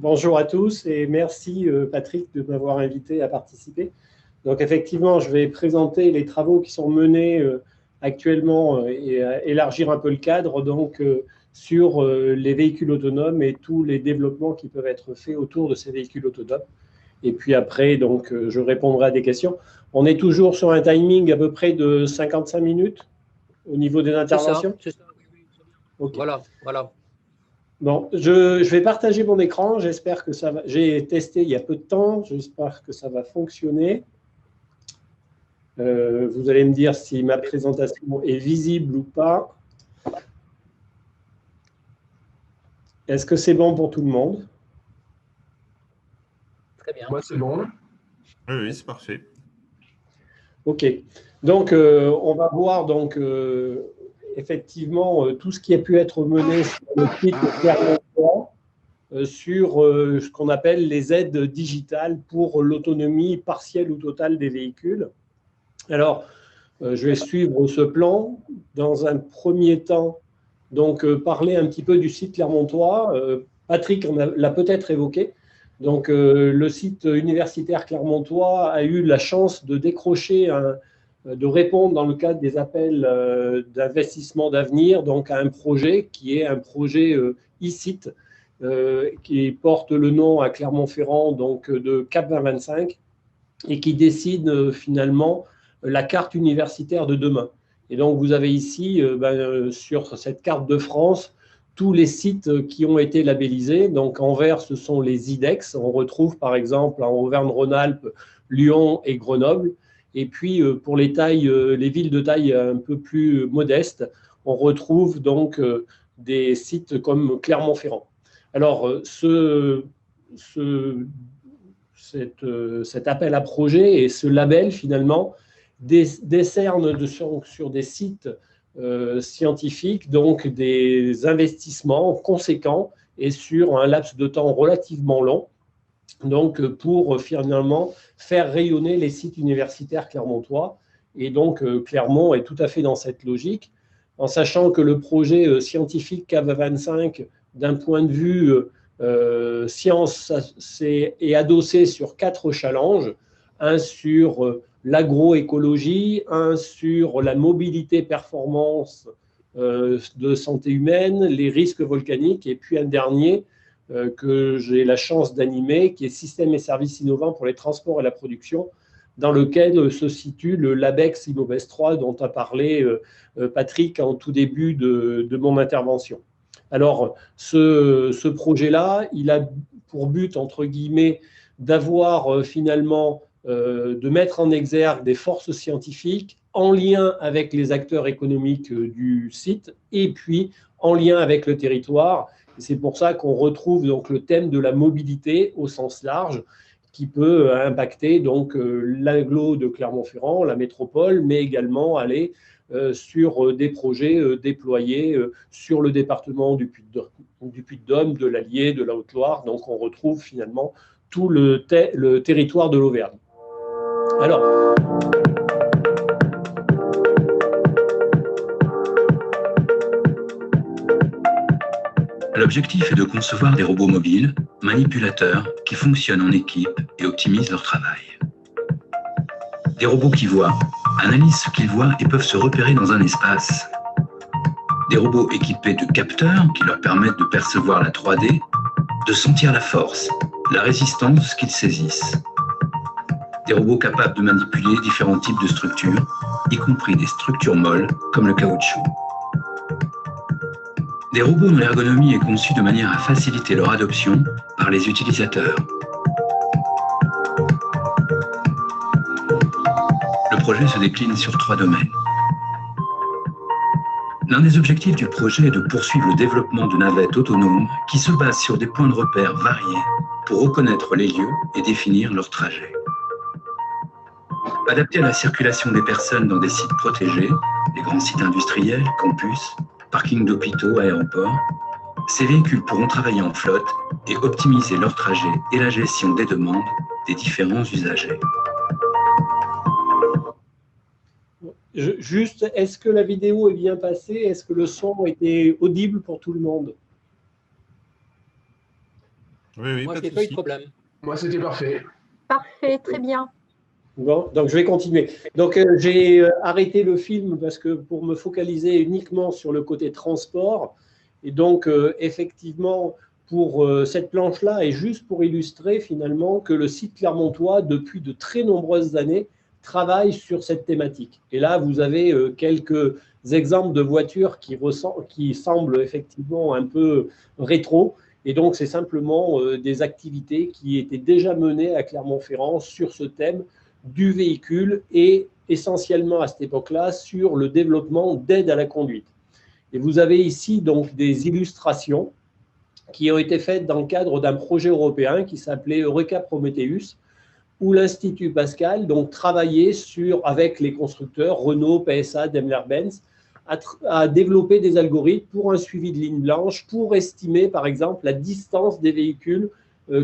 Bonjour à tous et merci Patrick de m'avoir invité à participer. Donc effectivement, je vais présenter les travaux qui sont menés actuellement et élargir un peu le cadre donc, sur les véhicules autonomes et tous les développements qui peuvent être faits autour de ces véhicules autonomes. Et puis après, donc, je répondrai à des questions. On est toujours sur un timing à peu près de 55 minutes au niveau des interventions. C'est ça, oui, okay. Voilà. Bon, je vais partager mon écran. J'espère que ça va. J'ai testé il y a peu de temps. J'espère que ça va fonctionner. Vous allez me dire si ma présentation est visible ou pas. Est-ce que c'est bon pour tout le monde? Très bien. Moi, c'est bon. Oui, c'est parfait. OK. Donc, on va voir donc, effectivement tout ce qui a pu être mené sur le site Clermont-Ferrand sur ce qu'on appelle les aides digitales pour l'autonomie partielle ou totale des véhicules. Alors, je vais suivre ce plan. Dans un premier temps, donc parler un petit peu du site clermontois. Patrick l'a peut-être évoqué. Donc, le site universitaire clermontois a eu la chance de décrocher, de répondre dans le cadre des appels d'investissement d'avenir, donc à un projet qui est un projet e-site qui porte le nom à Clermont-Ferrand donc de CAP 2025 et qui décide finalement la carte universitaire de demain. Et donc, vous avez ici, sur cette carte de France, tous les sites qui ont été labellisés. Donc, en vert, ce sont les IDEX. On retrouve, par exemple, en Auvergne-Rhône-Alpes, Lyon et Grenoble. Et puis, pour les villes de taille un peu plus modeste, on retrouve donc des sites comme Clermont-Ferrand. Alors, cet appel à projet et ce label, finalement, décerne sur des sites scientifiques, donc des investissements conséquents et sur un laps de temps relativement long, donc pour finalement faire rayonner les sites universitaires clermontois. Et donc Clermont est tout à fait dans cette logique, en sachant que le projet scientifique CAV25, d'un point de vue science, est adossé sur 4 challenges, un sur l'agroécologie, un sur la mobilité performance de santé humaine, les risques volcaniques, et puis un dernier que j'ai la chance d'animer, qui est systèmes et services innovants pour les transports et la production, dans lequel se situe le LabEx Immobest 3 dont a parlé Patrick en tout début de mon intervention. Alors, ce projet-là, il a pour but, entre guillemets, d'avoir finalement, de mettre en exergue des forces scientifiques en lien avec les acteurs économiques du site et puis en lien avec le territoire. C'est pour ça qu'on retrouve donc le thème de la mobilité au sens large, qui peut impacter donc l'agglo de Clermont-Ferrand, la métropole, mais également aller sur des projets déployés sur le département du Puy-de-Dôme, de l'Allier, de la Haute-Loire. Donc on retrouve finalement tout le territoire de l'Auvergne. Alors, l'objectif est de concevoir des robots mobiles, manipulateurs, qui fonctionnent en équipe et optimisent leur travail. Des robots qui voient, analysent ce qu'ils voient et peuvent se repérer dans un espace. Des robots équipés de capteurs qui leur permettent de percevoir la 3D, de sentir la force, la résistance de ce qu'ils saisissent. Des robots capables de manipuler différents types de structures, y compris des structures molles comme le caoutchouc. Des robots dont l'ergonomie est conçue de manière à faciliter leur adoption par les utilisateurs. Le projet se décline sur 3 domaines. L'un des objectifs du projet est de poursuivre le développement de navettes autonomes qui se basent sur des points de repère variés pour reconnaître les lieux et définir leur trajet. Adaptés à la circulation des personnes dans des sites protégés, les grands sites industriels, campus, parkings d'hôpitaux, aéroports, ces véhicules pourront travailler en flotte et optimiser leur trajet et la gestion des demandes des différents usagers. Juste, est-ce que la vidéo est bien passée? Est-ce que le son était audible pour tout le monde? Oui, Moi, pas je de n'ai pas eu de souci. problème. Moi, c'était parfait. Parfait, très bien. Bon, donc je vais continuer. Donc j'ai arrêté le film parce que pour me focaliser uniquement sur le côté transport. Et donc effectivement, pour cette planche-là, et juste pour illustrer finalement que le site clermontois, depuis de très nombreuses années, travaille sur cette thématique. Et là, vous avez quelques exemples de voitures qui semblent effectivement un peu rétro. Et donc, c'est simplement des activités qui étaient déjà menées à Clermont-Ferrand sur ce thème du véhicule et essentiellement à cette époque-là sur le développement d'aide à la conduite. Et vous avez ici donc des illustrations qui ont été faites dans le cadre d'un projet européen qui s'appelait Eureka Prometheus, où l'Institut Pascal donc travaillait avec les constructeurs Renault, PSA, Daimler-Benz à développer des algorithmes pour un suivi de ligne blanche, pour estimer par exemple la distance des véhicules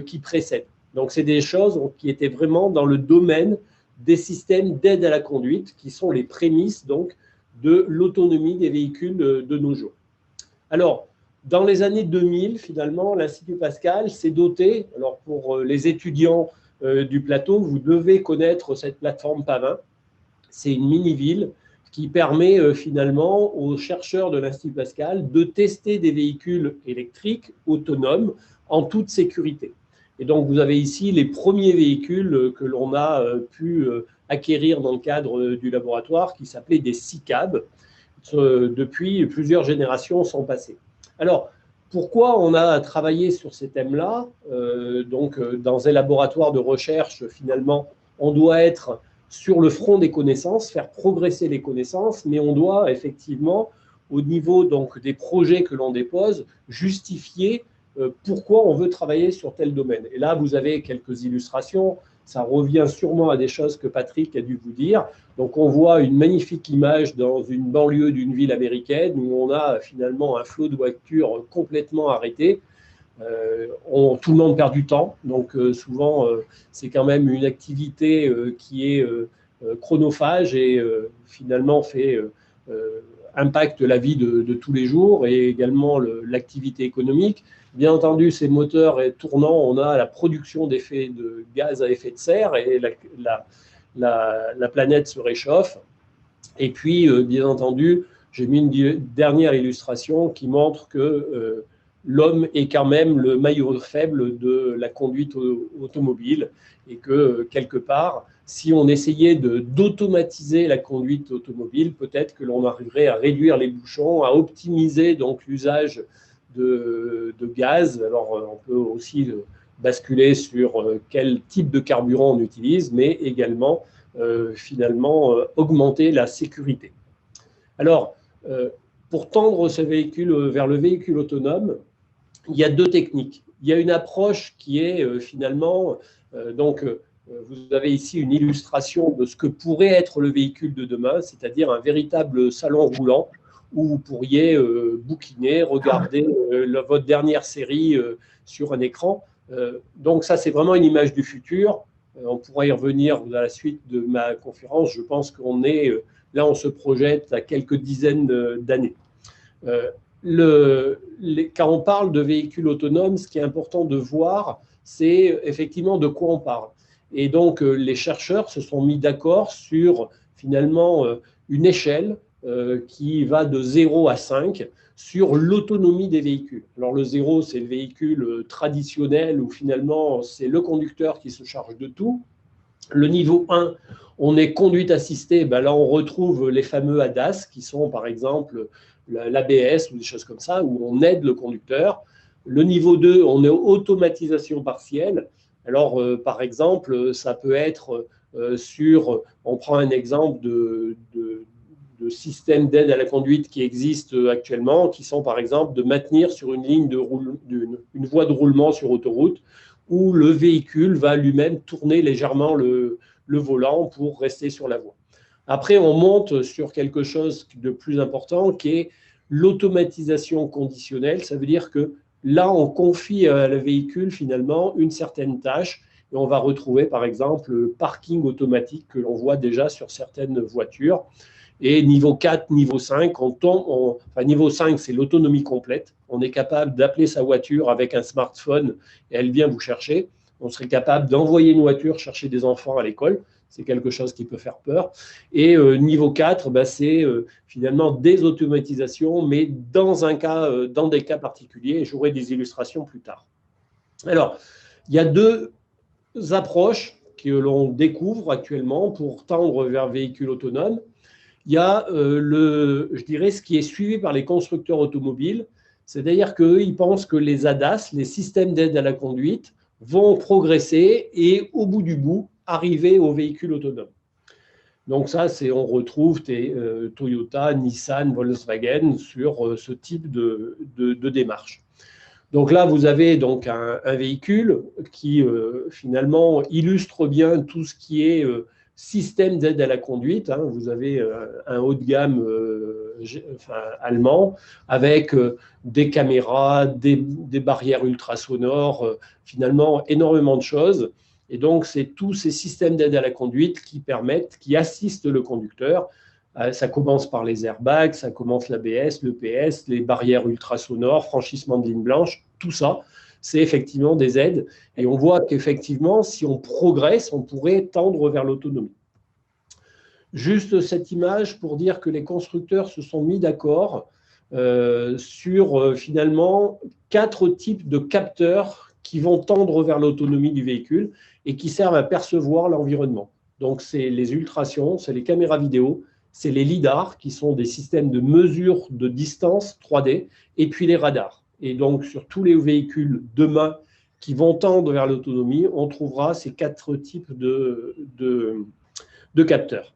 qui précèdent. Donc c'est des choses qui étaient vraiment dans le domaine des systèmes d'aide à la conduite, qui sont les prémices donc de l'autonomie des véhicules de nos jours. Alors, dans les années 2000, finalement, l'Institut Pascal s'est doté, alors pour les étudiants du plateau, vous devez connaître cette plateforme Pavin. C'est une mini-ville qui permet finalement aux chercheurs de l'Institut Pascal de tester des véhicules électriques autonomes en toute sécurité. Et donc, vous avez ici les premiers véhicules que l'on a pu acquérir dans le cadre du laboratoire qui s'appelaient des SICAB. Depuis, plusieurs générations sont passées. Alors, pourquoi on a travaillé sur ces thèmes-là? Donc, dans un laboratoire de recherche, finalement, on doit être sur le front des connaissances, faire progresser les connaissances, mais on doit effectivement, au niveau donc, des projets que l'on dépose, justifier pourquoi on veut travailler sur tel domaine. Et là, vous avez quelques illustrations. Ça revient sûrement à des choses que Patrick a dû vous dire. Donc, on voit une magnifique image dans une banlieue d'une ville américaine où on a finalement un flot de voitures complètement arrêté. Tout le monde perd du temps. Donc, souvent, c'est quand même une activité qui est chronophage et finalement impacte la vie de tous les jours et également l'activité économique. Bien entendu, ces moteurs tournant, on a la production d'effets de gaz à effet de serre et la planète se réchauffe. Et puis, bien entendu, j'ai mis une dernière illustration qui montre que l'homme est quand même le maillon faible de la conduite automobile et que, quelque part, si on essayait d'automatiser la conduite automobile, peut-être que l'on arriverait à réduire les bouchons, à optimiser donc l'usage de gaz. Alors, on peut aussi basculer sur quel type de carburant on utilise, mais également, finalement, augmenter la sécurité. Alors, pour tendre ce véhicule vers le véhicule autonome, il y a deux techniques. Il y a une approche qui est finalement, vous avez ici une illustration de ce que pourrait être le véhicule de demain, c'est-à-dire un véritable salon roulant où vous pourriez bouquiner, regarder votre dernière série sur un écran. Donc ça, c'est vraiment une image du futur. On pourra y revenir à la suite de ma conférence. Je pense qu'on est, là, on se projette à quelques dizaines d'années. Quand on parle de véhicules autonomes, ce qui est important de voir, c'est effectivement de quoi on parle. Et donc, les chercheurs se sont mis d'accord sur, finalement, une échelle qui va de 0 à 5 sur l'autonomie des véhicules. Alors, le 0, c'est le véhicule traditionnel où, finalement, c'est le conducteur qui se charge de tout. Le niveau 1, on est conduite assistée. Ben là, on retrouve les fameux ADAS qui sont, par exemple, l'ABS ou des choses comme ça, où on aide le conducteur. Le niveau 2, on est automatisation partielle. Alors, par exemple, ça peut être on prend un exemple de systèmes d'aide à la conduite qui existent actuellement, qui sont par exemple de maintenir sur une ligne une voie de roulement sur autoroute, où le véhicule va lui-même tourner légèrement le volant pour rester sur la voie. Après, on monte sur quelque chose de plus important qui est l'automatisation conditionnelle. Ça veut dire que là, on confie à le véhicule finalement une certaine tâche et on va retrouver par exemple le parking automatique que l'on voit déjà sur certaines voitures. Et niveau 4, niveau 5, enfin, niveau 5, c'est l'autonomie complète. On est capable d'appeler sa voiture avec un smartphone et elle vient vous chercher. On serait capable d'envoyer une voiture chercher des enfants à l'école. C'est quelque chose qui peut faire peur. Et niveau 4, c'est finalement des automatisations, mais dans des cas particuliers. Et j'aurai des illustrations plus tard. Alors, il y a deux approches que l'on découvre actuellement pour tendre vers véhicules autonomes. Il y a, je dirais, ce qui est suivi par les constructeurs automobiles, c'est-à-dire qu'ils pensent que les ADAS, les systèmes d'aide à la conduite, vont progresser et, au bout du bout, arriver aux véhicules autonomes. Donc ça, on retrouve Toyota, Nissan, Volkswagen sur ce type de démarche. Donc là, vous avez donc un véhicule qui, finalement, illustre bien tout ce qui est système d'aide à la conduite. Vous avez un haut de gamme allemand avec des caméras, des barrières ultrasonores, finalement énormément de choses. Et donc, c'est tous ces systèmes d'aide à la conduite qui assistent le conducteur. Ça commence par les airbags, ça commence l'ABS, l'EPS, les barrières ultrasonores, franchissement de ligne blanche, tout ça. C'est effectivement des aides. Et on voit qu'effectivement, si on progresse, on pourrait tendre vers l'autonomie. Juste cette image pour dire que les constructeurs se sont mis d'accord sur finalement 4 types de capteurs qui vont tendre vers l'autonomie du véhicule et qui servent à percevoir l'environnement. Donc, c'est les ultrasons, c'est les caméras vidéo, c'est les lidars qui sont des systèmes de mesure de distance 3D et puis les radars. Et donc, sur tous les véhicules demain qui vont tendre vers l'autonomie, on trouvera ces 4 types de capteurs.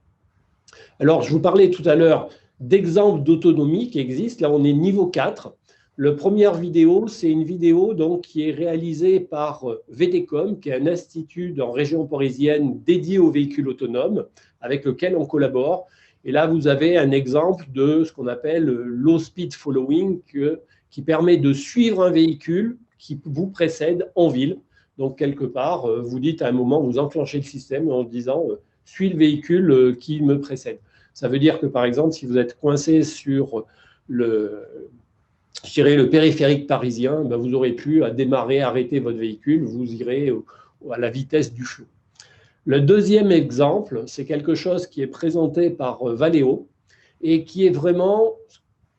Alors, je vous parlais tout à l'heure d'exemples d'autonomie qui existent. Là, on est niveau 4. La première vidéo, c'est une vidéo donc, qui est réalisée par VTCOM, qui est un institut en région parisienne dédié aux véhicules autonomes, avec lequel on collabore. Et là, vous avez un exemple de ce qu'on appelle low speed following, qui permet de suivre un véhicule qui vous précède en ville. Donc, quelque part, vous dites à un moment, vous enclenchez le système en disant « suis le véhicule qui me précède ». Ça veut dire que, par exemple, si vous êtes coincé sur le périphérique parisien, vous aurez plus à démarrer, arrêter votre véhicule, vous irez à la vitesse du flot. Le deuxième exemple, c'est quelque chose qui est présenté par Valeo et qui est vraiment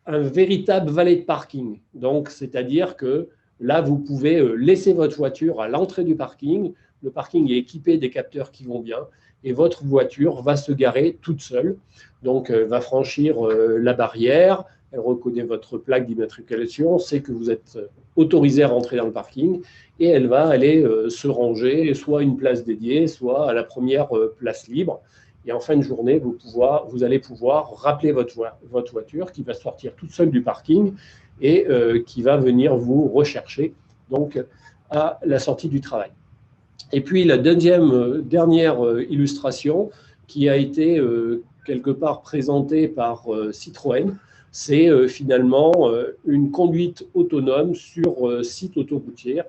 un véritable valet de parking. Donc, c'est-à-dire que là, vous pouvez laisser votre voiture à l'entrée du parking. Le parking est équipé des capteurs qui vont bien et votre voiture va se garer toute seule. Donc, va franchir la barrière, elle reconnaît votre plaque d'immatriculation, sait que vous êtes autorisé à rentrer dans le parking et elle va aller se ranger, soit à une place dédiée, soit à la première place libre. Et en fin de journée, vous allez pouvoir rappeler votre voiture qui va sortir toute seule du parking et qui va venir vous rechercher donc, à la sortie du travail. Et puis, la dernière illustration qui a été quelque part présentée par Citroën, c'est finalement une conduite autonome sur site autoroutier.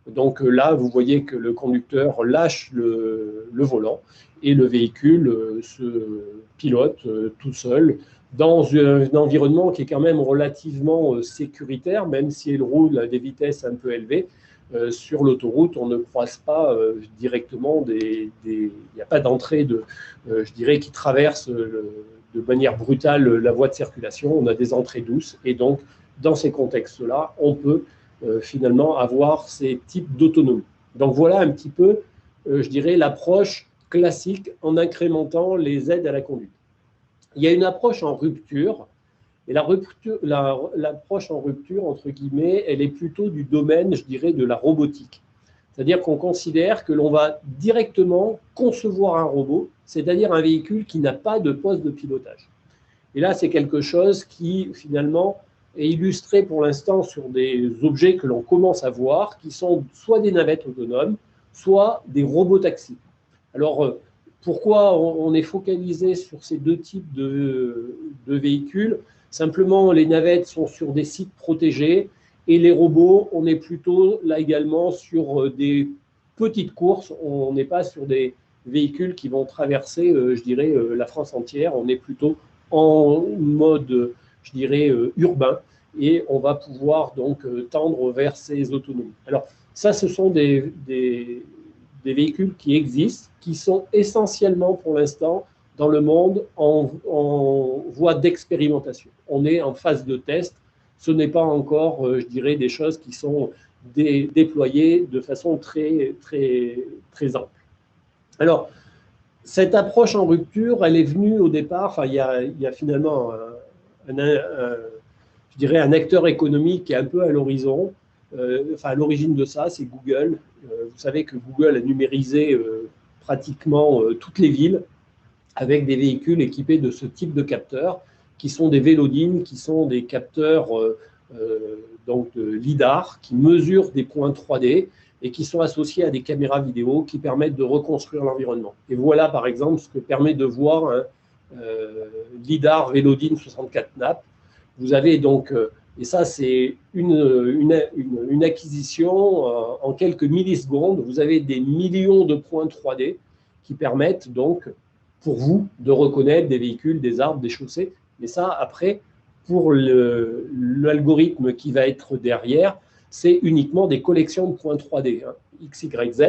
Donc là, vous voyez que le conducteur lâche le volant et le véhicule se pilote tout seul dans un environnement qui est quand même relativement sécuritaire, même si il roule à des vitesses un peu élevées. Sur l'autoroute, on ne croise pas directement il n'y a pas d'entrée je dirais, qui traverse de manière brutale la voie de circulation. On a des entrées douces et donc, dans ces contextes-là, on peut finalement avoir ces types d'autonomie. Donc, voilà un petit peu, je dirais, l'approche classique en incrémentant les aides à la conduite. Il y a une approche en rupture. Et l'approche en rupture, entre guillemets, elle est plutôt du domaine, je dirais, de la robotique. C'est-à-dire qu'on considère que l'on va directement concevoir un robot, c'est-à-dire un véhicule qui n'a pas de poste de pilotage. Et là, c'est quelque chose qui, finalement, est illustré pour l'instant sur des objets que l'on commence à voir, qui sont soit des navettes autonomes, soit des robotaxis. Alors, pourquoi on est focalisé sur ces deux types de véhicules ? Simplement, les navettes sont sur des sites protégés et les robots, on est plutôt là également sur des petites courses. On n'est pas sur des véhicules qui vont traverser, je dirais, la France entière. On est plutôt en mode, je dirais, urbain, et on va pouvoir donc tendre vers ces autonomies. Alors, ça, ce sont des véhicules qui existent, qui sont essentiellement pour l'instant dans le monde en voie d'expérimentation. On est en phase de test. Ce n'est pas encore, je dirais, des choses qui sont déployées de façon très, très, très ample. Alors, cette approche en rupture, elle est venue au départ, enfin, il y a finalement je dirais un acteur économique qui est un peu à l'horizon. À l'origine de ça, c'est Google. Vous savez que Google a numérisé pratiquement toutes les villes avec des véhicules équipés de ce type de capteurs, qui sont des vélodines, qui sont des capteurs donc de LIDAR, qui mesurent des points 3D et qui sont associés à des caméras vidéo qui permettent de reconstruire l'environnement. Et voilà, par exemple, ce que permet de voir un LIDAR vélodine 64 nappes. Vous avez donc, et ça c'est une acquisition en quelques millisecondes, vous avez des millions de points 3D qui permettent donc pour vous de reconnaître des véhicules, des arbres, des chaussées. Mais ça, après, pour l'algorithme qui va être derrière, c'est uniquement des collections de points 3D, hein, X, Y, Z.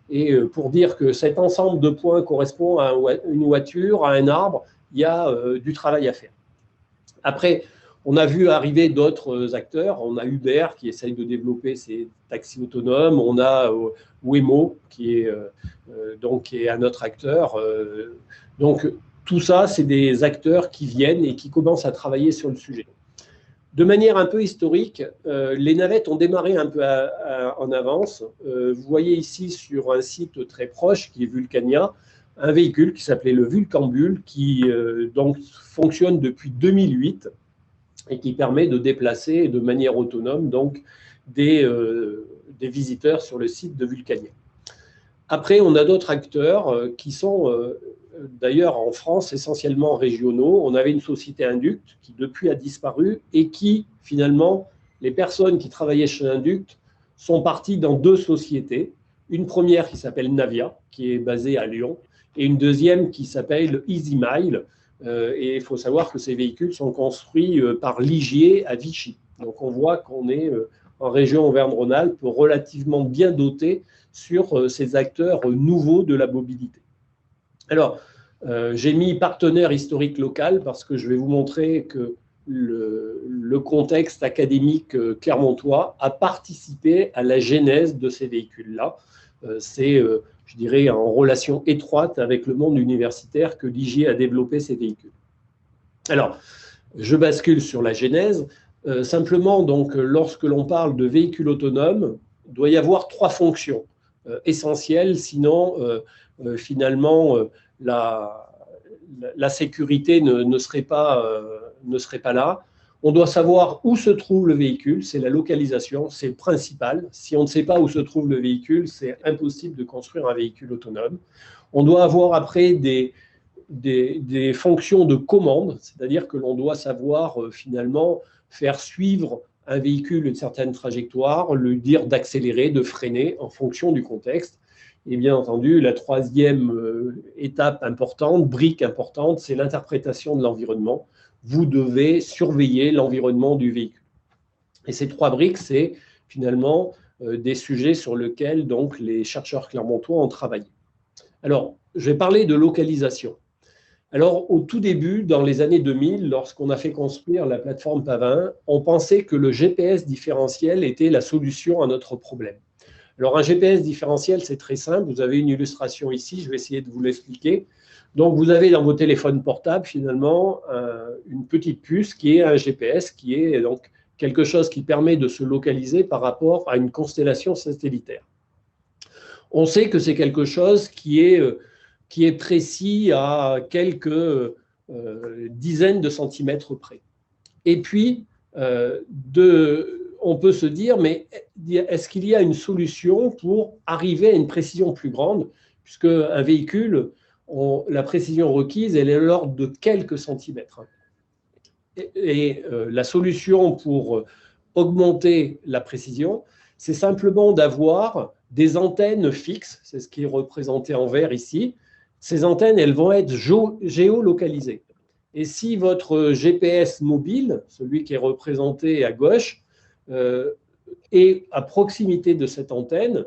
Et pour dire que cet ensemble de points correspond à une voiture, à un arbre, il y a du travail à faire. Après, on a vu arriver d'autres acteurs. On a Uber qui essaye de développer ses taxis autonomes. On a Waymo qui est un autre acteur. Donc, tout ça, c'est des acteurs qui viennent et qui commencent à travailler sur le sujet. De manière un peu historique, les navettes ont démarré un peu en avance. Vous voyez ici sur un site très proche qui est Vulcania, un véhicule qui s'appelait le Vulcambule qui donc fonctionne depuis 2008 et qui permet de déplacer de manière autonome donc, des visiteurs sur le site de Vulcania. Après, on a d'autres acteurs qui sont d'ailleurs en France essentiellement régionaux. On avait une société Induct qui depuis a disparu et qui finalement, les personnes qui travaillaient chez Induct sont parties dans deux sociétés. Une première qui s'appelle Navia, qui est basée à Lyon, et une deuxième qui s'appelle EasyMile. Et il faut savoir que ces véhicules sont construits par Ligier à Vichy. Donc on voit qu'on est en région Auvergne-Rhône-Alpes relativement bien doté sur ces acteurs nouveaux de la mobilité. Alors, j'ai mis partenaire historique local parce que je vais vous montrer que le contexte académique clermontois a participé à la genèse de ces véhicules-là. C'est, je dirais, en relation étroite avec le monde universitaire que Ligier a développé ces véhicules. Alors, je bascule sur la genèse. Simplement, donc, lorsque l'on parle de véhicules autonomes, il doit y avoir trois fonctions essentielles, sinon, finalement, la sécurité ne serait pas là. On doit savoir où se trouve le véhicule, c'est la localisation, c'est le principal. Si on ne sait pas où se trouve le véhicule, c'est impossible de construire un véhicule autonome. On doit avoir après des fonctions de commande, c'est-à-dire que l'on doit savoir finalement faire suivre un véhicule une certaine trajectoire, lui dire d'accélérer, de freiner en fonction du contexte. Et bien entendu, la troisième étape importante, brique importante, c'est l'interprétation de l'environnement. Vous devez surveiller l'environnement du véhicule. Et ces trois briques, c'est finalement des sujets sur lesquels donc, les chercheurs clermontois ont travaillé. Alors, je vais parler de localisation. Alors, au tout début, dans les années 2000, lorsqu'on a fait construire la plateforme Pavin, on pensait que le GPS différentiel était la solution à notre problème. Alors, un GPS différentiel, c'est très simple. Vous avez une illustration ici, je vais essayer de vous l'expliquer. Donc, vous avez dans vos téléphones portables, finalement, une petite puce qui est un GPS, qui est donc quelque chose qui permet de se localiser par rapport à une constellation satellitaire. On sait que c'est quelque chose qui est précis à quelques dizaines de centimètres près. Et puis, on peut se dire, mais est-ce qu'il y a une solution pour arriver à une précision plus grande, puisque un véhicule, la précision requise, elle est de l'ordre de quelques centimètres. Et la solution pour augmenter la précision, c'est simplement d'avoir des antennes fixes, c'est ce qui est représenté en vert ici. Ces antennes, elles vont être géolocalisées. Et si votre GPS mobile, celui qui est représenté à gauche, est à proximité de cette antenne,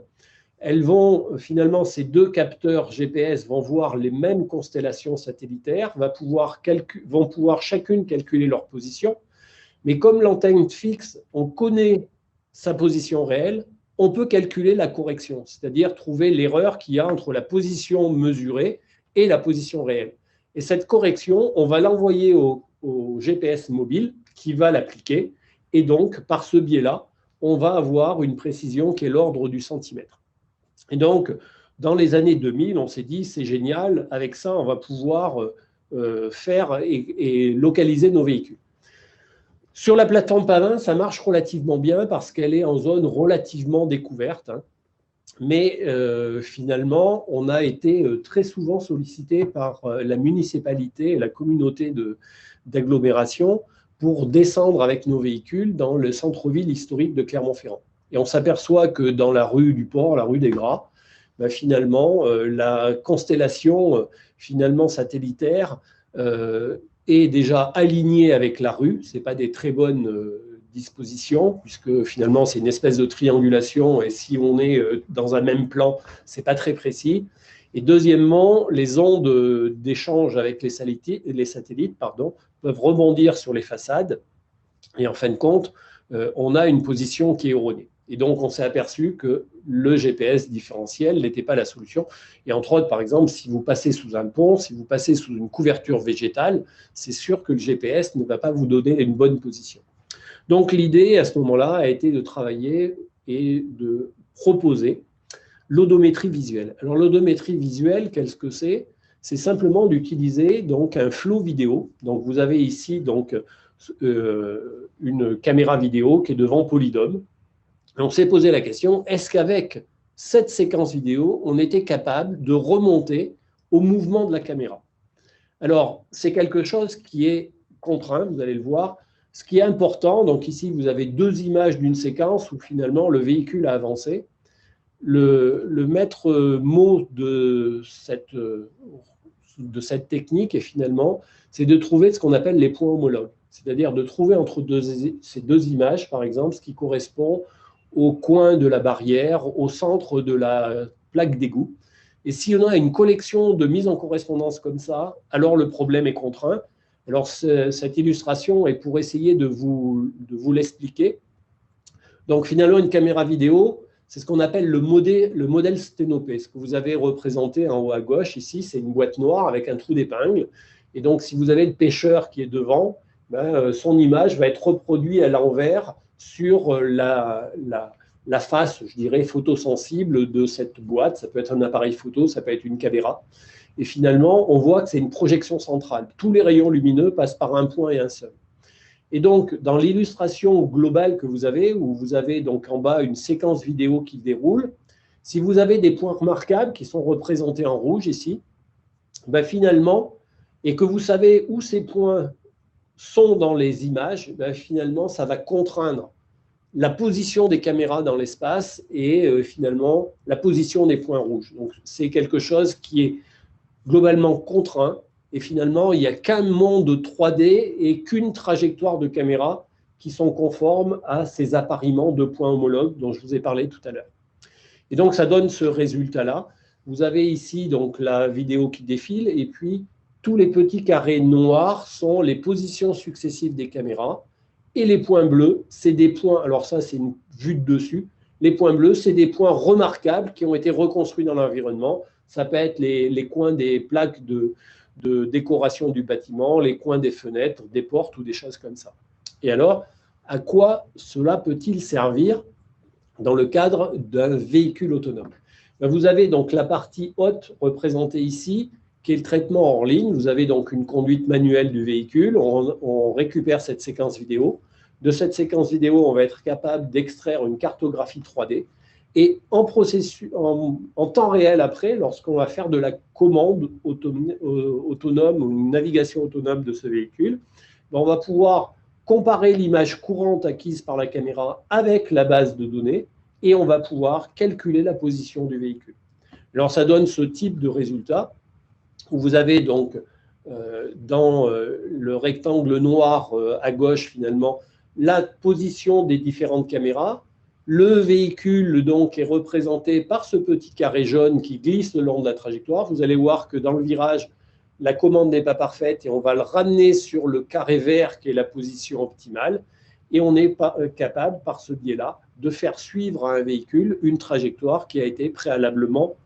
finalement, ces deux capteurs GPS vont voir les mêmes constellations satellitaires, vont pouvoir chacune calculer leur position. Mais comme l'antenne fixe, on connaît sa position réelle, on peut calculer la correction, c'est-à-dire trouver l'erreur qu'il y a entre la position mesurée et la position réelle. Et cette correction, on va l'envoyer au GPS mobile qui va l'appliquer. Et donc, par ce biais-là, on va avoir une précision qui est l'ordre du centimètre. Et donc, dans les années 2000, on s'est dit, c'est génial, avec ça, on va pouvoir faire et localiser nos véhicules. Sur la plateforme Pavin, ça marche relativement bien parce qu'elle est en zone relativement découverte. Hein. Mais finalement, on a été très souvent sollicité par la municipalité et la communauté d'agglomération pour descendre avec nos véhicules dans le centre-ville historique de Clermont-Ferrand. Et on s'aperçoit que dans la rue du Port, la rue des Gras, ben finalement, la constellation finalement satellitaire est déjà alignée avec la rue. Ce n'est pas des très bonnes dispositions, puisque finalement, c'est une espèce de triangulation, et si on est dans un même plan, ce n'est pas très précis. Et deuxièmement, les ondes d'échange avec les satellites peuvent rebondir sur les façades, et en fin de compte, on a une position qui est erronée. Et donc, on s'est aperçu que le GPS différentiel n'était pas la solution. Et entre autres, par exemple, si vous passez sous un pont, si vous passez sous une couverture végétale, c'est sûr que le GPS ne va pas vous donner une bonne position. Donc, l'idée, à ce moment-là, a été de travailler et de proposer l'odométrie visuelle. Alors, l'odométrie visuelle, qu'est-ce que c'est? C'est simplement d'utiliser donc un flow vidéo. Donc, vous avez ici donc, une caméra vidéo qui est devant Polydome. On s'est posé la question, est-ce qu'avec cette séquence vidéo, on était capable de remonter au mouvement de la caméra? Alors, c'est quelque chose qui est contraint, vous allez le voir. Ce qui est important, donc ici, vous avez deux images d'une séquence où finalement le véhicule a avancé. Le maître mot de cette technique, et finalement, c'est de trouver ce qu'on appelle les points homologues. C'est-à-dire de trouver entre ces deux images, par exemple, ce qui correspond au coin de la barrière, au centre de la plaque d'égout. Et si on a une collection de mises en correspondance comme ça, alors le problème est contraint. Alors, cette illustration est pour essayer de vous l'expliquer. Donc, finalement, une caméra vidéo, c'est ce qu'on appelle le modèle sténopé. Ce que vous avez représenté en haut à gauche, ici, c'est une boîte noire avec un trou d'épingle. Et donc, si vous avez le pêcheur qui est devant, son image va être reproduite à l'envers sur la face, je dirais, photosensible de cette boîte. Ça peut être un appareil photo, ça peut être une caméra. Et finalement, on voit que c'est une projection centrale. Tous les rayons lumineux passent par un point et un seul. Et donc, dans l'illustration globale que vous avez, où vous avez donc en bas une séquence vidéo qui déroule, si vous avez des points remarquables qui sont représentés en rouge ici, finalement, et que vous savez où ces points sont dans les images, finalement, ça va contraindre la position des caméras dans l'espace et finalement la position des points rouges. Donc, c'est quelque chose qui est globalement contraint et finalement, il n'y a qu'un monde 3D et qu'une trajectoire de caméra qui sont conformes à ces appariements de points homologues dont je vous ai parlé tout à l'heure. Et donc, ça donne ce résultat-là. Vous avez ici donc la vidéo qui défile et puis tous les petits carrés noirs sont les positions successives des caméras et les points bleus, c'est des points, alors ça c'est une vue de dessus, les points bleus, c'est des points remarquables qui ont été reconstruits dans l'environnement. Ça peut être les coins des plaques de décoration du bâtiment, les coins des fenêtres, des portes ou des choses comme ça. Et alors, à quoi cela peut-il servir dans le cadre d'un véhicule autonome? Vous avez donc la partie haute représentée ici, qui est le traitement hors ligne. Vous avez donc une conduite manuelle du véhicule. On récupère cette séquence vidéo. De cette séquence vidéo, on va être capable d'extraire une cartographie 3D. Et en temps réel après, lorsqu'on va faire de la commande autonome ou une navigation autonome de ce véhicule, on va pouvoir comparer l'image courante acquise par la caméra avec la base de données et on va pouvoir calculer la position du véhicule. Alors, ça donne ce type de résultat où vous avez donc dans le rectangle noir à gauche, finalement, la position des différentes caméras. Le véhicule donc est représenté par ce petit carré jaune qui glisse le long de la trajectoire. Vous allez voir que dans le virage, la commande n'est pas parfaite et on va le ramener sur le carré vert qui est la position optimale. Et on est capable, par ce biais-là, de faire suivre à un véhicule une trajectoire qui a été préalablement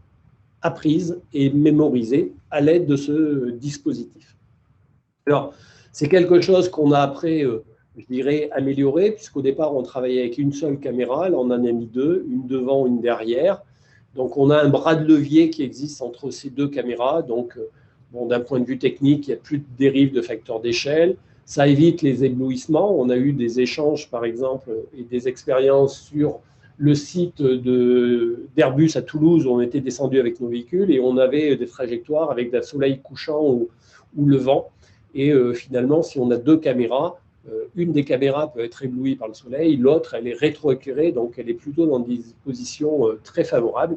apprise et mémorisée à l'aide de ce dispositif. Alors, c'est quelque chose qu'on a après, je dirais, amélioré, puisqu'au départ, on travaillait avec une seule caméra. Là, on en a mis deux, une devant, une derrière. Donc, on a un bras de levier qui existe entre ces deux caméras. Donc, bon, d'un point de vue technique, il n'y a plus de dérive de facteur d'échelle. Ça évite les éblouissements. On a eu des échanges, par exemple, et des expériences sur le site d'Airbus à Toulouse, où on était descendu avec nos véhicules et on avait des trajectoires avec le soleil couchant ou levant. Et finalement, si on a deux caméras, une des caméras peut être éblouie par le soleil, l'autre, elle est rétroéclairée, donc elle est plutôt dans des positions très favorables.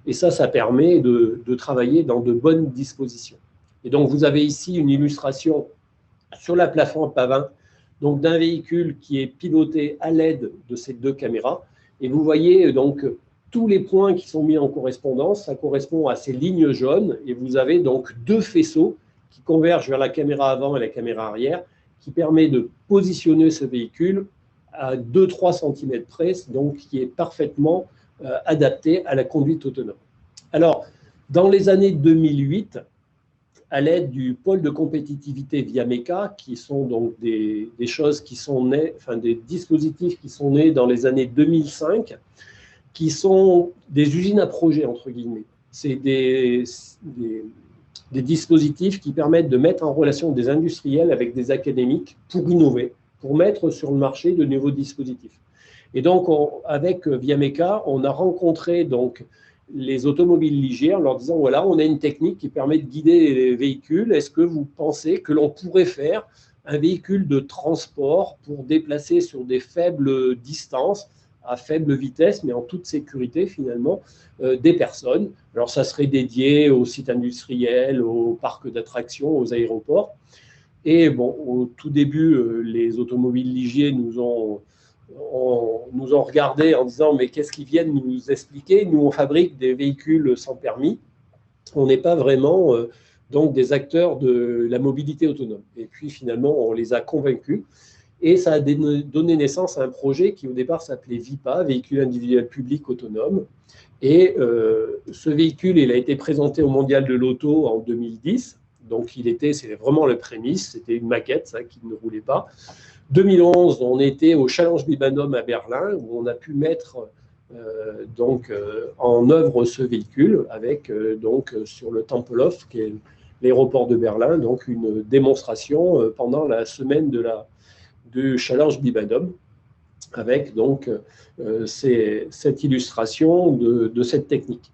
Et ça permet de travailler dans de bonnes dispositions. Et donc, vous avez ici une illustration sur la plafond Pavin, donc d'un véhicule qui est piloté à l'aide de ces deux caméras. Et vous voyez donc tous les points qui sont mis en correspondance, ça correspond à ces lignes jaunes. Et vous avez donc deux faisceaux qui convergent vers la caméra avant et la caméra arrière, qui permet de positionner ce véhicule à 2-3 cm près, donc qui est parfaitement adapté à la conduite autonome. Alors, dans les années 2008, à l'aide du pôle de compétitivité Viameca, qui sont donc des choses qui sont nées, enfin des dispositifs qui sont nés dans les années 2005, qui sont des usines à projet, entre guillemets. C'est des dispositifs qui permettent de mettre en relation des industriels avec des académiques pour innover, pour mettre sur le marché de nouveaux dispositifs. Et donc, avec Viameca, on a rencontré donc les automobiles légères en leur disant, voilà, on a une technique qui permet de guider les véhicules. Est-ce que vous pensez que l'on pourrait faire un véhicule de transport pour déplacer sur des faibles distances, à faible vitesse, mais en toute sécurité finalement, des personnes? Alors, ça serait dédié aux sites industriels, aux parcs d'attractions, aux aéroports. Et bon, au tout début, les automobiles légers nous ont regardé en disant mais qu'est-ce qu'ils viennent nous expliquer? Nous, on fabrique des véhicules sans permis. On n'est pas vraiment donc des acteurs de la mobilité autonome. Et puis finalement, on les a convaincus. Et ça a donné naissance à un projet qui au départ s'appelait VIPA, Véhicule individuel public autonome. Et ce véhicule, il a été présenté au Mondial de l'Auto en 2010. Donc c'est vraiment le prémisse, c'était une maquette ça, qui ne roulait pas. 2011, on était au Challenge Bibendum à Berlin, où on a pu mettre en œuvre ce véhicule avec sur le Tempelhof, qui est l'aéroport de Berlin, donc une démonstration pendant la semaine du Challenge Bibendum, avec donc cette illustration de cette technique.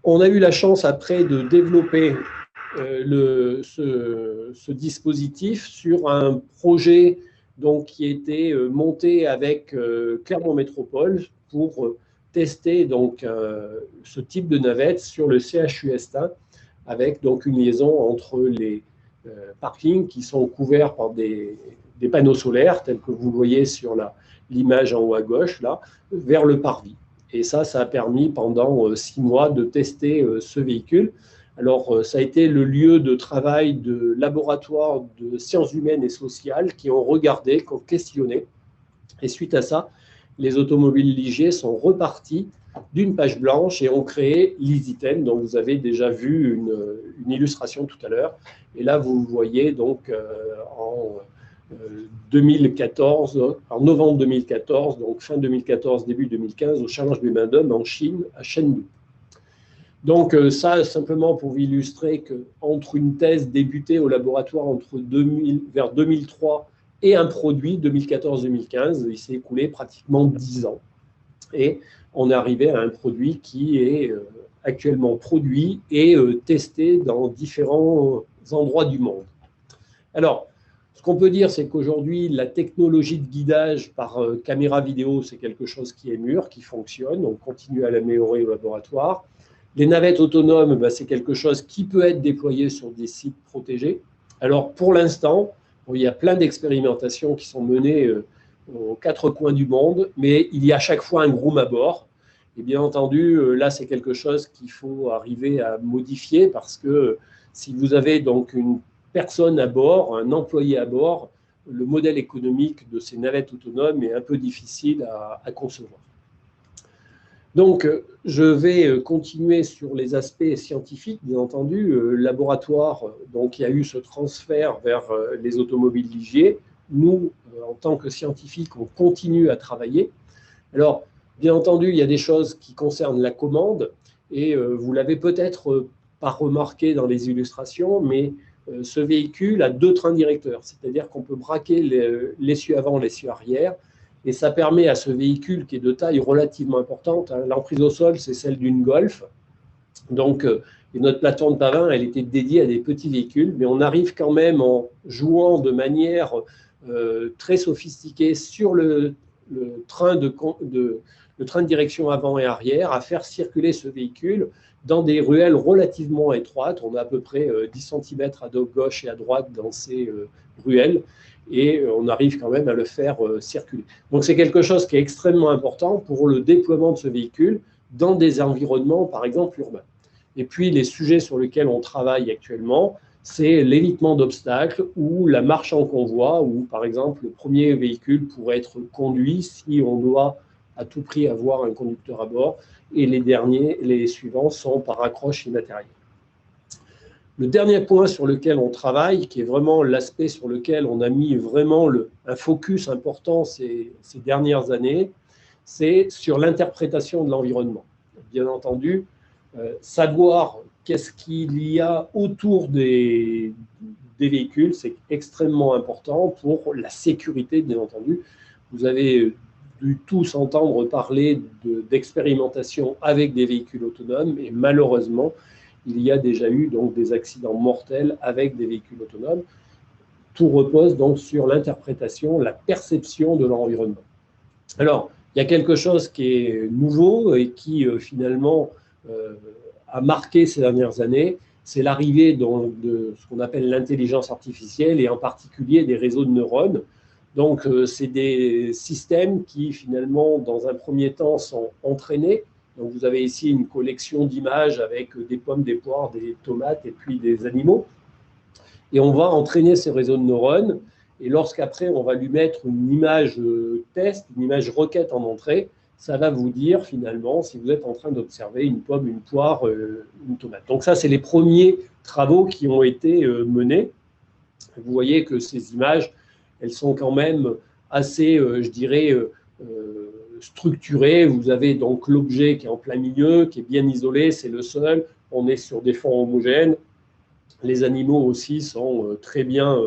On a eu la chance après de développer ce dispositif sur un projet donc, qui était monté avec Clermont Métropole pour tester donc, ce type de navette sur le CHU Estin avec donc, une liaison entre les parkings qui sont couverts par des panneaux solaires tels que vous voyez sur l'image en haut à gauche là, vers le parvis. Et ça a permis pendant 6 mois de tester ce véhicule. Alors, ça a été le lieu de travail de laboratoires de sciences humaines et sociales qui ont regardé, qui ont questionné. Et suite à ça, les automobiles légers sont repartis d'une page blanche et ont créé l'EasyTen, dont vous avez déjà vu une illustration tout à l'heure. Et là, vous voyez donc en 2014, en novembre 2014, donc fin 2014, début 2015, au Challenge Bibendum en Chine, à Chengdu. Donc ça, simplement pour vous illustrer qu'entre une thèse débutée au laboratoire vers 2003 et un produit 2014-2015, il s'est écoulé pratiquement 10 ans. Et on est arrivé à un produit qui est actuellement produit et testé dans différents endroits du monde. Alors, ce qu'on peut dire, c'est qu'aujourd'hui, la technologie de guidage par caméra vidéo, c'est quelque chose qui est mûr, qui fonctionne. On continue à l'améliorer au laboratoire. Les navettes autonomes, c'est quelque chose qui peut être déployé sur des sites protégés. Alors, pour l'instant, il y a plein d'expérimentations qui sont menées aux 4 coins du monde, mais il y a à chaque fois un groom à bord. Et bien entendu, là, c'est quelque chose qu'il faut arriver à modifier parce que si vous avez donc une personne à bord, un employé à bord, le modèle économique de ces navettes autonomes est un peu difficile à concevoir. Donc, je vais continuer sur les aspects scientifiques, bien entendu. Laboratoire, donc il y a eu ce transfert vers les automobiles Ligier. Nous, en tant que scientifiques, on continue à travailler. Alors, bien entendu, il y a des choses qui concernent la commande, et vous l'avez peut-être pas remarqué dans les illustrations, mais ce véhicule a 2 trains directeurs, c'est-à-dire qu'on peut braquer l'essieu avant, l'essieu arrière, et ça permet à ce véhicule qui est de taille relativement importante, hein, l'emprise au sol, c'est celle d'une Golf, donc et notre plateforme Pavin, elle était dédiée à des petits véhicules, mais on arrive quand même en jouant de manière très sophistiquée sur le train de direction avant et arrière à faire circuler ce véhicule dans des ruelles relativement étroites. On a à peu près 10 cm à gauche et à droite dans ces ruelles, et on arrive quand même à le faire circuler. Donc c'est quelque chose qui est extrêmement important pour le déploiement de ce véhicule dans des environnements, par exemple, urbains. Et puis les sujets sur lesquels on travaille actuellement, c'est l'évitement d'obstacles ou la marche en convoi, où par exemple le premier véhicule pourrait être conduit si on doit à tout prix avoir un conducteur à bord, et les suivants sont par accroche immatérielle. Le dernier point sur lequel on travaille, qui est vraiment l'aspect sur lequel on a mis vraiment un focus important ces dernières années, c'est sur l'interprétation de l'environnement. Bien entendu, savoir qu'est-ce qu'il y a autour des véhicules, c'est extrêmement important pour la sécurité, bien entendu. Vous avez dû tous entendre parler d'expérimentation avec des véhicules autonomes, et malheureusement, il y a déjà eu donc des accidents mortels avec des véhicules autonomes. Tout repose donc sur l'interprétation, la perception de l'environnement. Alors, il y a quelque chose qui est nouveau et qui finalement a marqué ces dernières années, c'est l'arrivée de ce qu'on appelle l'intelligence artificielle, et en particulier des réseaux de neurones. Donc, c'est des systèmes qui, finalement, dans un premier temps, sont entraînés. Donc, vous avez ici une collection d'images avec des pommes, des poires, des tomates et puis des animaux. Et on va entraîner ces réseaux de neurones. Et lorsqu'après, on va lui mettre une image test, une image requête en entrée, ça va vous dire, finalement, si vous êtes en train d'observer une pomme, une poire, une tomate. Donc, ça, c'est les premiers travaux qui ont été menés. Vous voyez que ces images, elles sont quand même assez, je dirais, structurées. Vous avez donc l'objet qui est en plein milieu, qui est bien isolé, c'est le seul. On est sur des fonds homogènes. Les animaux aussi sont très bien,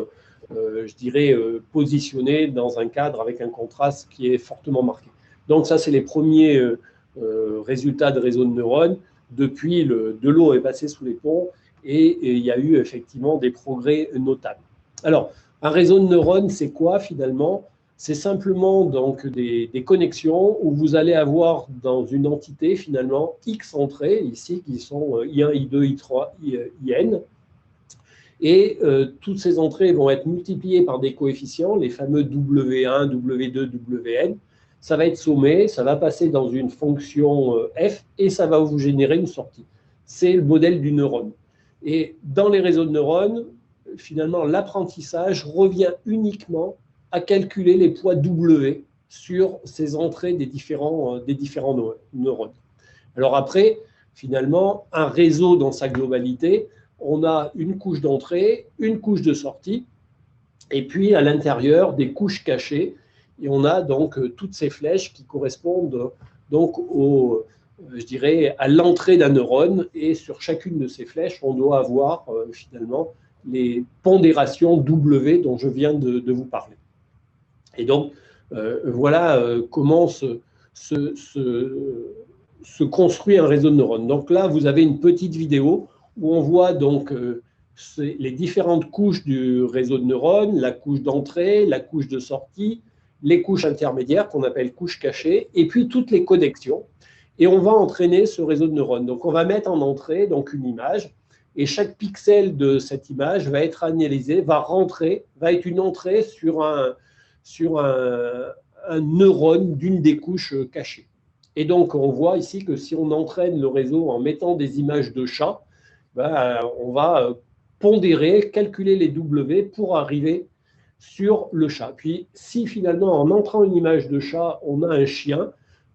je dirais, positionnés dans un cadre avec un contraste qui est fortement marqué. Donc ça, c'est les premiers résultats de réseaux de neurones. Depuis, de l'eau est passée sous les ponts, et il y a eu effectivement des progrès notables. Alors, un réseau de neurones, c'est quoi finalement? C'est simplement donc des connexions où vous allez avoir dans une entité finalement X entrées ici qui sont I1, I2, I3, IN. Et toutes ces entrées vont être multipliées par des coefficients, les fameux W1, W2, Wn. Ça va être sommé, ça va passer dans une fonction f, et ça va vous générer une sortie. C'est le modèle du neurone. Et dans les réseaux de neurones, finalement, l'apprentissage revient uniquement à calculer les poids W sur ces entrées des différents neurones. Alors après, finalement, un réseau dans sa globalité, on a une couche d'entrée, une couche de sortie, et puis à l'intérieur, des couches cachées. Et on a donc toutes ces flèches qui correspondent donc je dirais, à l'entrée d'un neurone. Et sur chacune de ces flèches, on doit avoir finalement les pondérations W dont je viens de vous parler. Et donc, voilà comment se construit un réseau de neurones. Donc là, vous avez une petite vidéo où on voit donc les différentes couches du réseau de neurones, la couche d'entrée, la couche de sortie, les couches intermédiaires qu'on appelle couches cachées, et puis toutes les connexions. et on va entraîner ce réseau de neurones. Donc, on va mettre en entrée donc, une image, et chaque pixel de cette image va être analysé, va être une entrée sur un neurone d'une des couches cachées. Et donc, on voit ici que si on entraîne le réseau en mettant des images de chats, on va pondérer, calculer les W pour arriver sur le chat. Puis, si finalement, en entrant une image de chat, on a un chien,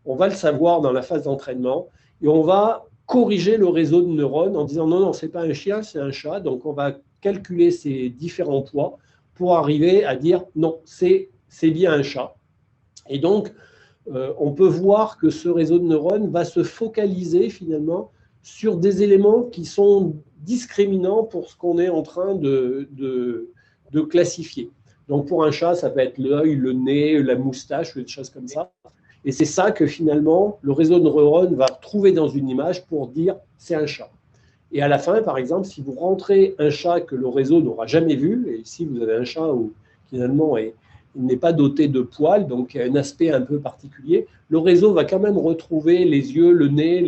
on va le savoir dans la phase d'entraînement et on va corriger le réseau de neurones en disant non, ce n'est pas un chien, c'est un chat. Donc, on va calculer ces différents poids pour arriver à dire non, c'est bien un chat. Et donc, on peut voir que ce réseau de neurones va se focaliser finalement sur des éléments qui sont discriminants pour ce qu'on est en train de classifier. Donc, pour un chat, ça peut être l'œil, le nez, la moustache, des choses comme ça. Et c'est ça que finalement, le réseau de neurones va trouver dans une image pour dire c'est un chat. Et à la fin, par exemple, si vous rentrez un chat que le réseau n'aura jamais vu, et ici vous avez un chat où finalement il n'est pas doté de poils, donc il y a un aspect un peu particulier, le réseau va quand même retrouver les yeux, le nez,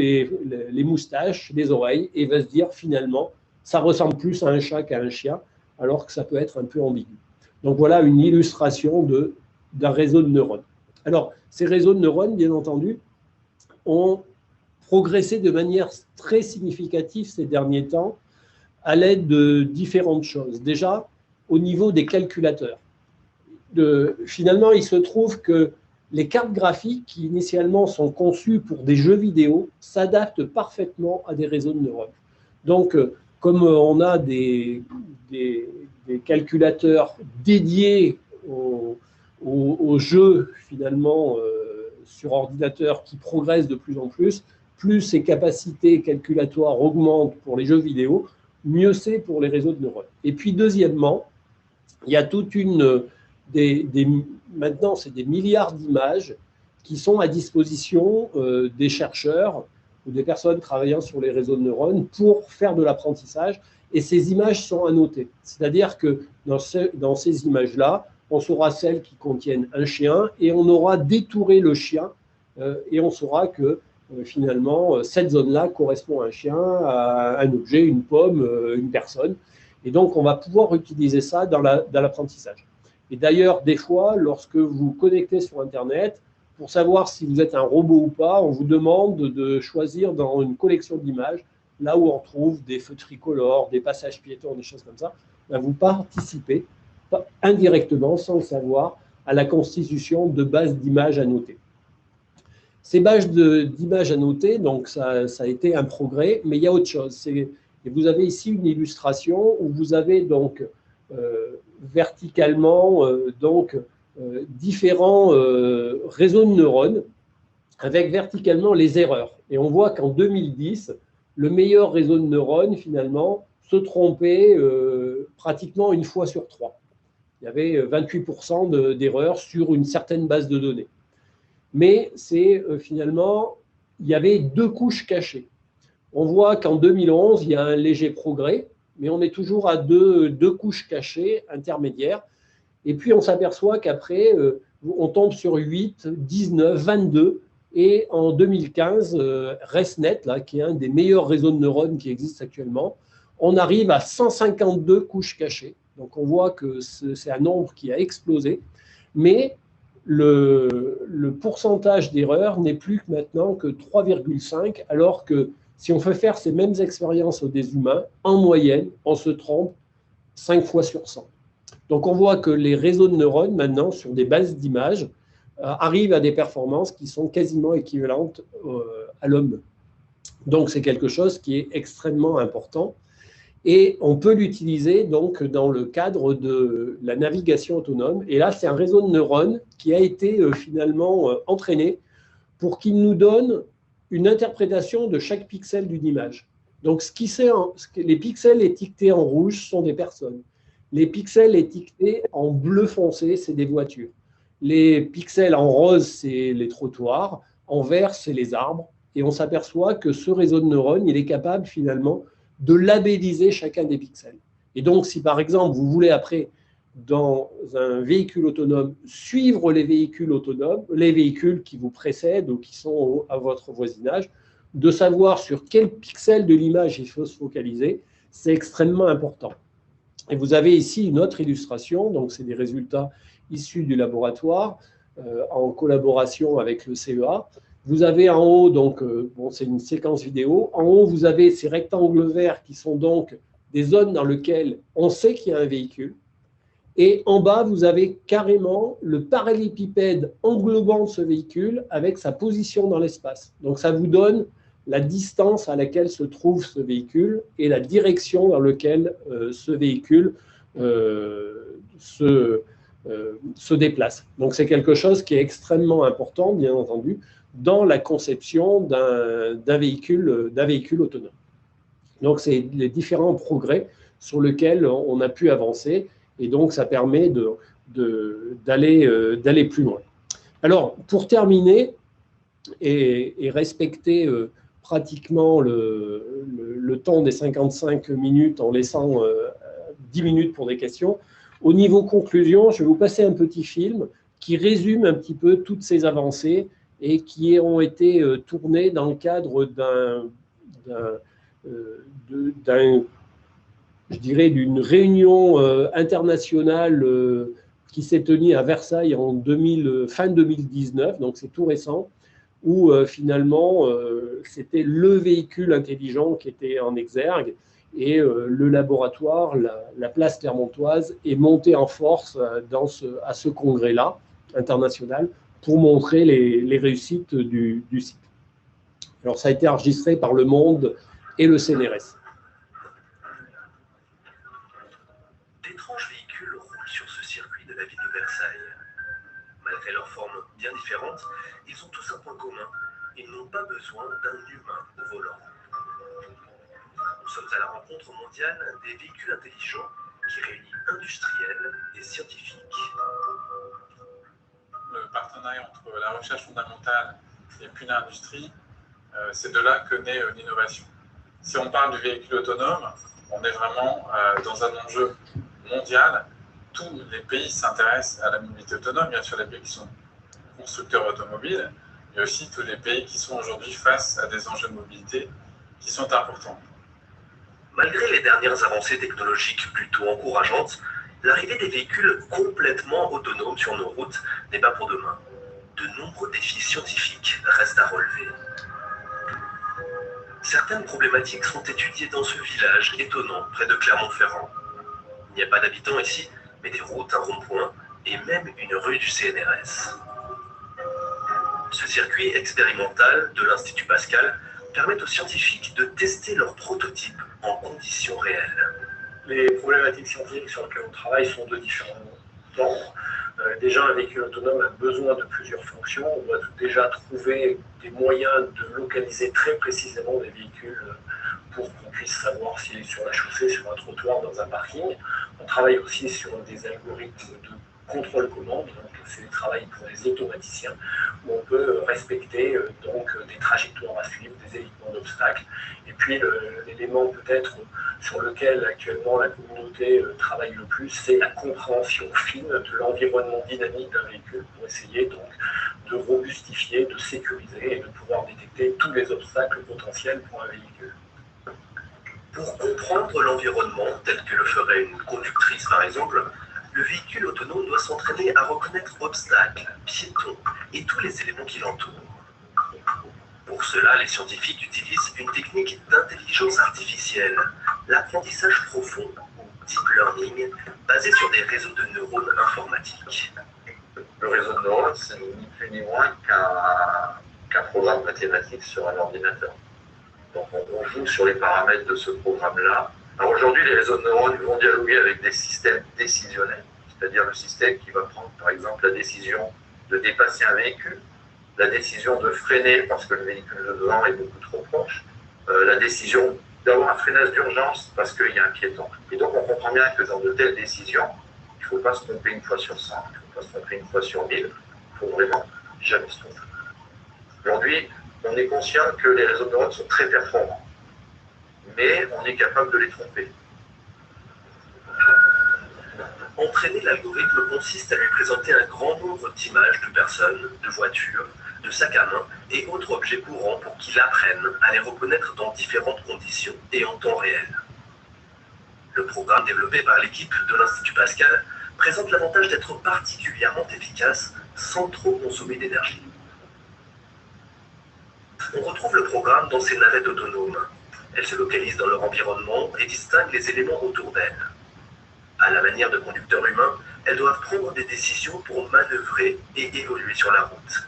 les moustaches, les oreilles, et va se dire finalement, ça ressemble plus à un chat qu'à un chien, alors que ça peut être un peu ambigu. Donc voilà une illustration d'un réseau de neurones. Alors, ces réseaux de neurones, bien entendu, ont progressé de manière très significative ces derniers temps à l'aide de différentes choses. Déjà, au niveau des calculateurs. Finalement, il se trouve que les cartes graphiques qui initialement sont conçues pour des jeux vidéo s'adaptent parfaitement à des réseaux de neurones. Donc, comme on a des calculateurs dédiés aux jeux finalement sur ordinateur qui progressent de plus en plus ces capacités calculatoires augmentent pour les jeux vidéo, mieux c'est pour les réseaux de neurones. Et puis deuxièmement, il y a toute maintenant c'est des milliards d'images qui sont à disposition des chercheurs ou des personnes travaillant sur les réseaux de neurones pour faire de l'apprentissage, et ces images sont annotées. C'est-à-dire que dans ces images-là, on saura celles qui contiennent un chien et on aura détouré le chien et on saura que finalement, cette zone-là correspond à un chien, à un objet, une pomme, une personne. Et donc, on va pouvoir utiliser ça dans l'apprentissage. Et d'ailleurs, des fois, lorsque vous connectez sur Internet, pour savoir si vous êtes un robot ou pas, on vous demande de choisir dans une collection d'images, là où on trouve des feux tricolores, des passages piétons, des choses comme ça, vous participez indirectement, sans le savoir, à la constitution de bases d'images annotées. Ces bases d'images annotées, donc ça a été un progrès, mais il y a autre chose. Et vous avez ici une illustration où vous avez donc verticalement différents réseaux de neurones avec verticalement les erreurs. Et on voit qu'en 2010, le meilleur réseau de neurones, finalement, se trompait pratiquement une fois sur 3. Il y avait 28% d'erreurs sur une certaine base de données. Mais c'est finalement, il y avait 2 couches cachées. On voit qu'en 2011, il y a un léger progrès, mais on est toujours à deux couches cachées intermédiaires. Et puis, on s'aperçoit qu'après, on tombe sur 8, 19, 22. Et en 2015, ResNet, là, qui est un des meilleurs réseaux de neurones qui existent actuellement, on arrive à 152 couches cachées. Donc, on voit que c'est un nombre qui a explosé. Mais le pourcentage d'erreurs n'est plus maintenant que 3,5, alors que si on fait faire ces mêmes expériences aux des humains, en moyenne, on se trompe 5 fois sur 100. Donc, on voit que les réseaux de neurones, maintenant, sur des bases d'images, arrivent à des performances qui sont quasiment équivalentes à l'homme. Donc, c'est quelque chose qui est extrêmement important. Et on peut l'utiliser donc dans le cadre de la navigation autonome. Et là, c'est un réseau de neurones qui a été finalement entraîné pour qu'il nous donne une interprétation de chaque pixel d'une image. Donc, les pixels étiquetés en rouge sont des personnes. Les pixels étiquetés en bleu foncé, c'est des voitures. Les pixels en rose, c'est les trottoirs. En vert, c'est les arbres. Et on s'aperçoit que ce réseau de neurones, il est capable finalement de labelliser chacun des pixels. Et donc, si par exemple, vous voulez après dans un véhicule autonome, suivre les véhicules autonomes, les véhicules qui vous précèdent ou qui sont à votre voisinage, de savoir sur quel pixel de l'image il faut se focaliser, c'est extrêmement important. Et vous avez ici une autre illustration, donc c'est des résultats issus du laboratoire en collaboration avec le CEA. Vous avez en haut, donc, bon, c'est une séquence vidéo, en haut vous avez ces rectangles verts qui sont donc des zones dans lesquelles on sait qu'il y a un véhicule. Et en bas, vous avez carrément le parallélépipède englobant ce véhicule avec sa position dans l'espace. Donc ça vous donne la distance à laquelle se trouve ce véhicule et la direction vers laquelle ce véhicule se déplace. Donc c'est quelque chose qui est extrêmement important, bien entendu, dans la conception d'un véhicule autonome. Donc c'est les différents progrès sur lesquels on a pu avancer. Et donc, ça permet d'aller plus loin. Alors, pour terminer et respecter pratiquement le temps des 55 minutes en laissant 10 minutes pour des questions, au niveau conclusion, je vais vous passer un petit film qui résume un petit peu toutes ces avancées et qui ont été tournées dans le cadre d'une réunion internationale qui s'est tenue à Versailles en fin 2019, donc c'est tout récent, où finalement c'était le véhicule intelligent qui était en exergue et le laboratoire, la place clermontoise, est monté en force à ce congrès-là international pour montrer les réussites du site. Alors ça a été enregistré par Le Monde et le CNRS. D'étranges véhicules roulent sur ce circuit de la ville de Versailles. Malgré leurs formes bien différentes, ils ont tous un point commun. Ils n'ont pas besoin d'un humain au volant. Nous sommes à la rencontre mondiale des véhicules intelligents qui réunit industriels et scientifiques. Le partenariat entre la recherche fondamentale et puis l'industrie, c'est de là que naît l'innovation. Si on parle du véhicule autonome, on est vraiment dans un enjeu mondial. Tous les pays s'intéressent à la mobilité autonome, bien sûr les pays qui sont constructeurs automobiles, mais aussi tous les pays qui sont aujourd'hui face à des enjeux de mobilité qui sont importants. Malgré les dernières avancées technologiques plutôt encourageantes, l'arrivée des véhicules complètement autonomes sur nos routes n'est pas pour demain. De nombreux défis scientifiques restent à relever. Certaines problématiques sont étudiées dans ce village étonnant près de Clermont-Ferrand. Il n'y a pas d'habitants ici, mais des routes, un rond-point et même une rue du CNRS. Ce circuit expérimental de l'Institut Pascal permet aux scientifiques de tester leurs prototypes en conditions réelles. Les problématiques scientifiques sur lesquelles on travaille sont de différents ordres. Déjà, un véhicule autonome a besoin de plusieurs fonctions. On doit déjà trouver des moyens de localiser très précisément des véhicules pour qu'on puisse savoir s'il est sur la chaussée, sur un trottoir, dans un parking. On travaille aussi sur des algorithmes de contrôle-commande, donc c'est du travail pour les automaticiens, où on peut respecter donc des trajectoires à suivre, des évitements d'obstacles. Et puis l'élément peut-être sur lequel actuellement la communauté travaille le plus, c'est la compréhension fine de l'environnement dynamique d'un véhicule pour essayer donc de robustifier, de sécuriser et de pouvoir détecter tous les obstacles potentiels pour un véhicule. Pour comprendre l'environnement, tel que le ferait une conductrice par exemple, le véhicule autonome doit s'entraîner à reconnaître obstacles, piétons et tous les éléments qui l'entourent. Pour cela, les scientifiques utilisent une technique d'intelligence artificielle, l'apprentissage profond, ou deep learning, basé sur des réseaux de neurones informatiques. Le réseau de neurones, c'est ni plus ni moins qu'un programme mathématique sur un ordinateur. Donc on joue sur les paramètres de ce programme-là. Alors aujourd'hui, les réseaux de neurones vont dialoguer avec des systèmes décisionnels, c'est-à-dire le système qui va prendre par exemple la décision de dépasser un véhicule, la décision de freiner parce que le véhicule devant est beaucoup trop proche, la décision d'avoir un freinage d'urgence parce qu'il y a un piéton. Et donc on comprend bien que dans de telles décisions, il ne faut pas se tromper une fois sur 100, il ne faut pas se tromper une fois sur 1000, il faut vraiment jamais se tromper. Aujourd'hui, on est conscient que les réseaux de neurones sont très performants, mais on est capable de les tromper. Entraîner l'algorithme consiste à lui présenter un grand nombre d'images de personnes, de voitures, de sacs à main et autres objets courants pour qu'il apprenne à les reconnaître dans différentes conditions et en temps réel. Le programme développé par l'équipe de l'Institut Pascal présente l'avantage d'être particulièrement efficace sans trop consommer d'énergie. On retrouve le programme dans ces navettes autonomes. Elles se localisent dans leur environnement et distinguent les éléments autour d'elles. À la manière de conducteurs humains, elles doivent prendre des décisions pour manœuvrer et évoluer sur la route.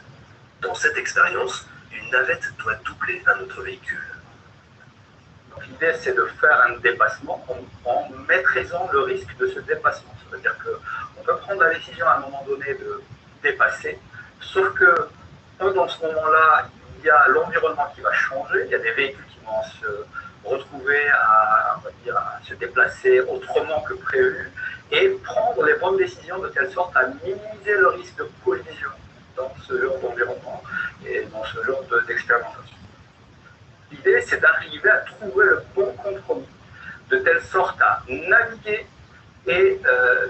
Dans cette expérience, une navette doit doubler un autre véhicule. L'idée, c'est de faire un dépassement en maîtrisant le risque de ce dépassement. C'est-à-dire qu'on peut prendre la décision à un moment donné de dépasser, sauf que dans ce moment-là, il y a l'environnement qui va changer, il y a des véhicules qui vont se retrouver à se déplacer autrement que prévu et prendre les bonnes décisions de telle sorte à minimiser le risque de collision dans ce genre d'environnement et dans ce genre d'expérimentation. L'idée, c'est d'arriver à trouver le bon compromis, de telle sorte à naviguer et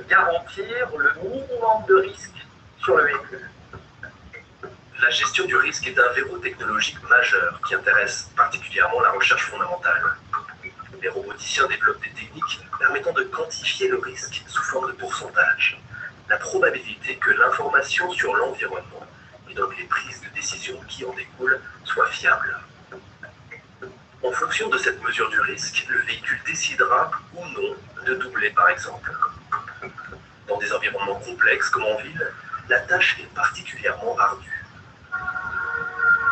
garantir le minimum de risque sur le véhicule. La gestion du risque est un verrou technologique majeur qui intéresse particulièrement la recherche fondamentale. Les roboticiens développent des techniques permettant de quantifier le risque sous forme de pourcentage. La probabilité que l'information sur l'environnement, et donc les prises de décision qui en découlent, soit fiable. En fonction de cette mesure du risque, le véhicule décidera ou non de doubler par exemple. Dans des environnements complexes comme en ville, la tâche est particulièrement ardue.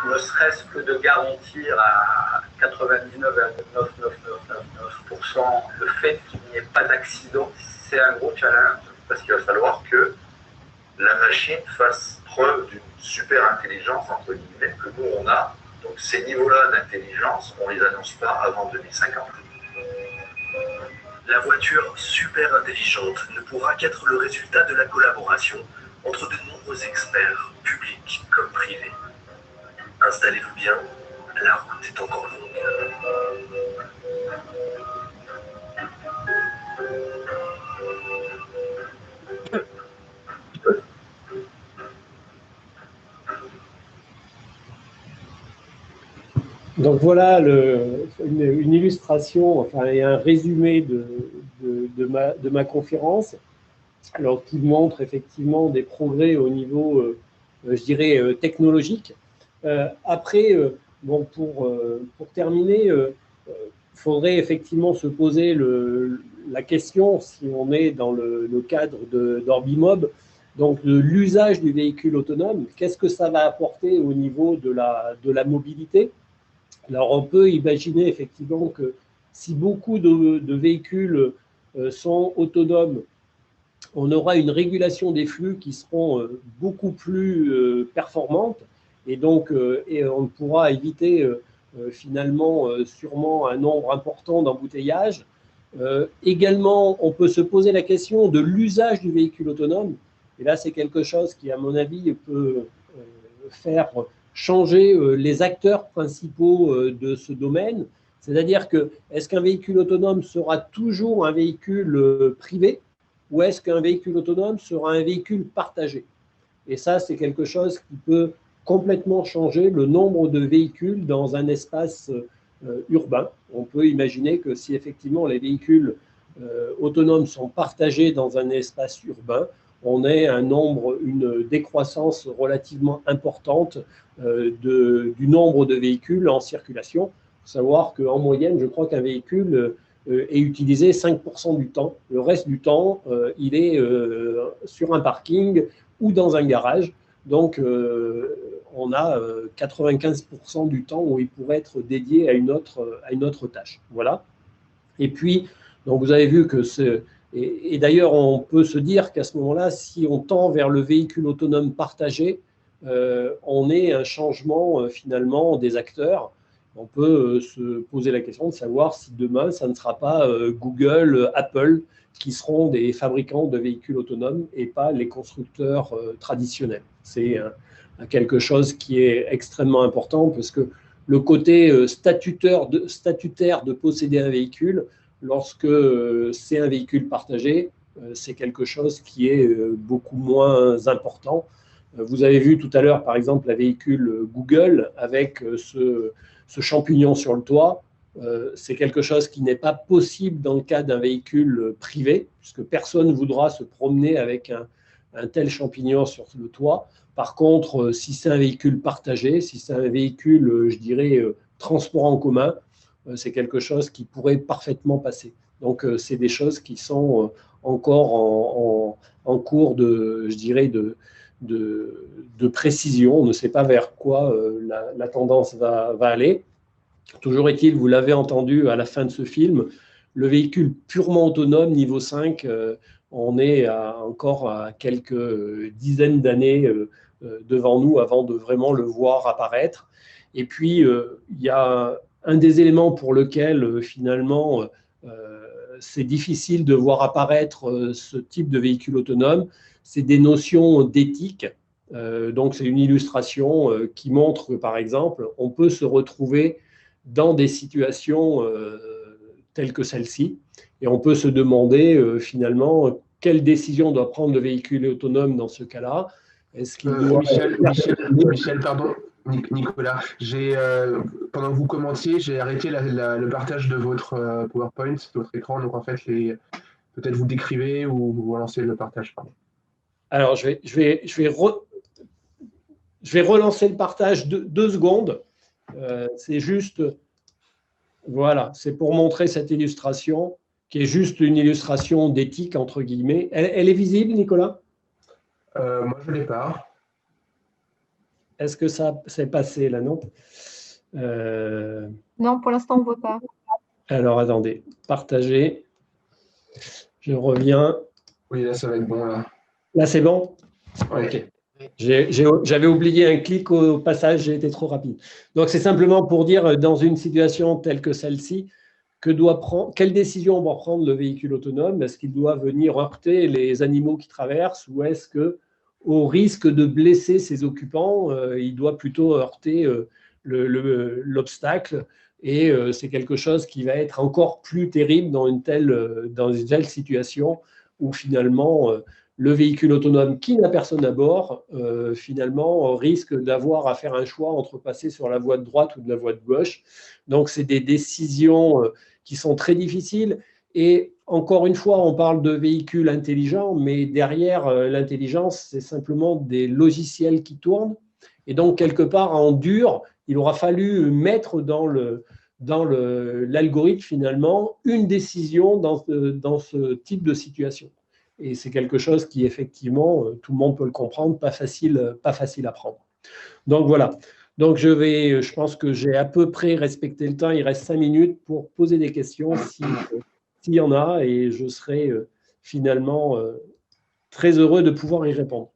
Ne serait-ce que de garantir à 99,99999% le fait qu'il n'y ait pas d'accident, c'est un gros challenge parce qu'il va falloir que la machine fasse preuve d'une super intelligence, entre guillemets, que nous on a. Donc ces niveaux-là d'intelligence, on ne les annonce pas avant 2050. La voiture super intelligente ne pourra qu'être le résultat de la collaboration entre de nombreux experts, publics comme privés. Installez-vous bien, la route est encore longue. Donc voilà une illustration, enfin, et un résumé de ma conférence, alors qui montre effectivement des progrès au niveau, je dirais, technologique. Après, bon, pour terminer, il faudrait effectivement se poser la question, si on est dans le cadre d'Orbimob, donc de l'usage du véhicule autonome, qu'est-ce que ça va apporter au niveau de la mobilité? Alors, on peut imaginer effectivement que si beaucoup de véhicules sont autonomes, on aura une régulation des flux qui seront beaucoup plus performantes et donc on pourra éviter finalement sûrement un nombre important d'embouteillages. Également, on peut se poser la question de l'usage du véhicule autonome. Et là, c'est quelque chose qui, à mon avis, peut faire changer les acteurs principaux de ce domaine. C'est-à-dire que, est-ce qu'un véhicule autonome sera toujours un véhicule privé ou est-ce qu'un véhicule autonome sera un véhicule partagé? Et ça, c'est quelque chose qui peut complètement changer le nombre de véhicules dans un espace urbain. On peut imaginer que si effectivement les véhicules autonomes sont partagés dans un espace urbain, on ait une décroissance relativement importante du nombre de véhicules en circulation. Il faut savoir qu'en moyenne, je crois qu'un véhicule est utilisé 5% du temps. Le reste du temps, il est sur un parking ou dans un garage. Donc, on a 95% du temps où il pourrait être dédié à une autre tâche. Voilà. Et puis, donc vous avez vu que et d'ailleurs, on peut se dire qu'à ce moment-là, si on tend vers le véhicule autonome partagé, on est un changement finalement des acteurs. On peut se poser la question de savoir si demain, ça ne sera pas Google, Apple, qui seront des fabricants de véhicules autonomes et pas les constructeurs traditionnels. C'est quelque chose qui est extrêmement important parce que le côté statutaire de posséder un véhicule, lorsque c'est un véhicule partagé, c'est quelque chose qui est beaucoup moins important. Vous avez vu tout à l'heure, par exemple, la véhicule Google avec ce champignon sur le toit. C'est quelque chose qui n'est pas possible dans le cas d'un véhicule privé, puisque personne ne voudra se promener avec un tel champignon sur le toit. Par contre, si c'est un véhicule partagé, si c'est un véhicule, je dirais, transport en commun, c'est quelque chose qui pourrait parfaitement passer. Donc, c'est des choses qui sont encore en cours je dirais, de précision. On ne sait pas vers quoi la tendance va aller. Toujours est-il, vous l'avez entendu à la fin de ce film, le véhicule purement autonome niveau 5, on est encore à quelques dizaines d'années devant nous avant de vraiment le voir apparaître. Et puis, il y a un des éléments pour lequel finalement c'est difficile de voir apparaître ce type de véhicule autonome, c'est des notions d'éthique. Donc, c'est une illustration qui montre que, par exemple, on peut se retrouver dans des situations telles que celle-ci, et on peut se demander finalement quelle décision doit prendre le véhicule autonome dans ce cas-là. Est-ce qu'il doit... Michel, pardon, Nicolas, pendant que vous commentiez, j'ai arrêté le partage de votre PowerPoint, de votre écran, donc en fait, peut-être vous décrivez ou vous relancez le partage. Pardon. Alors, je vais relancer le partage 2 secondes. C'est juste, voilà, c'est pour montrer cette illustration qui est juste une illustration d'éthique, entre guillemets. Elle est visible, Nicolas? Moi, je ne l'ai pas. Est-ce que ça s'est passé là, non? Non, pour l'instant, on ne voit pas. Alors, attendez, partager. Je reviens. Oui, là, ça va être bon, là. Là, c'est bon? Ouais. OK. J'avais oublié un clic au passage, j'ai été trop rapide. Donc, c'est simplement pour dire, dans une situation telle que celle-ci, quelle décision doit prendre le véhicule autonome? Est-ce qu'il doit venir heurter les animaux qui traversent, ou est-ce que, au risque de blesser ses occupants, il doit plutôt heurter l'obstacle? Et c'est quelque chose qui va être encore plus terrible dans une telle situation où finalement le véhicule autonome qui n'a personne à bord, finalement, risque d'avoir à faire un choix entre passer sur la voie de droite ou de la voie de gauche. Donc, c'est des décisions qui sont très difficiles. Et encore une fois, on parle de véhicules intelligents, mais derrière l'intelligence, c'est simplement des logiciels qui tournent. Et donc, quelque part, en dur, il aura fallu mettre dans l'algorithme, finalement, une décision dans ce type de situation. Et c'est quelque chose qui, effectivement, tout le monde peut le comprendre, pas facile à prendre. Donc, voilà. Donc, je pense que j'ai à peu près respecté le temps. Il reste 5 minutes pour poser des questions s'il y en a, et je serai finalement très heureux de pouvoir y répondre.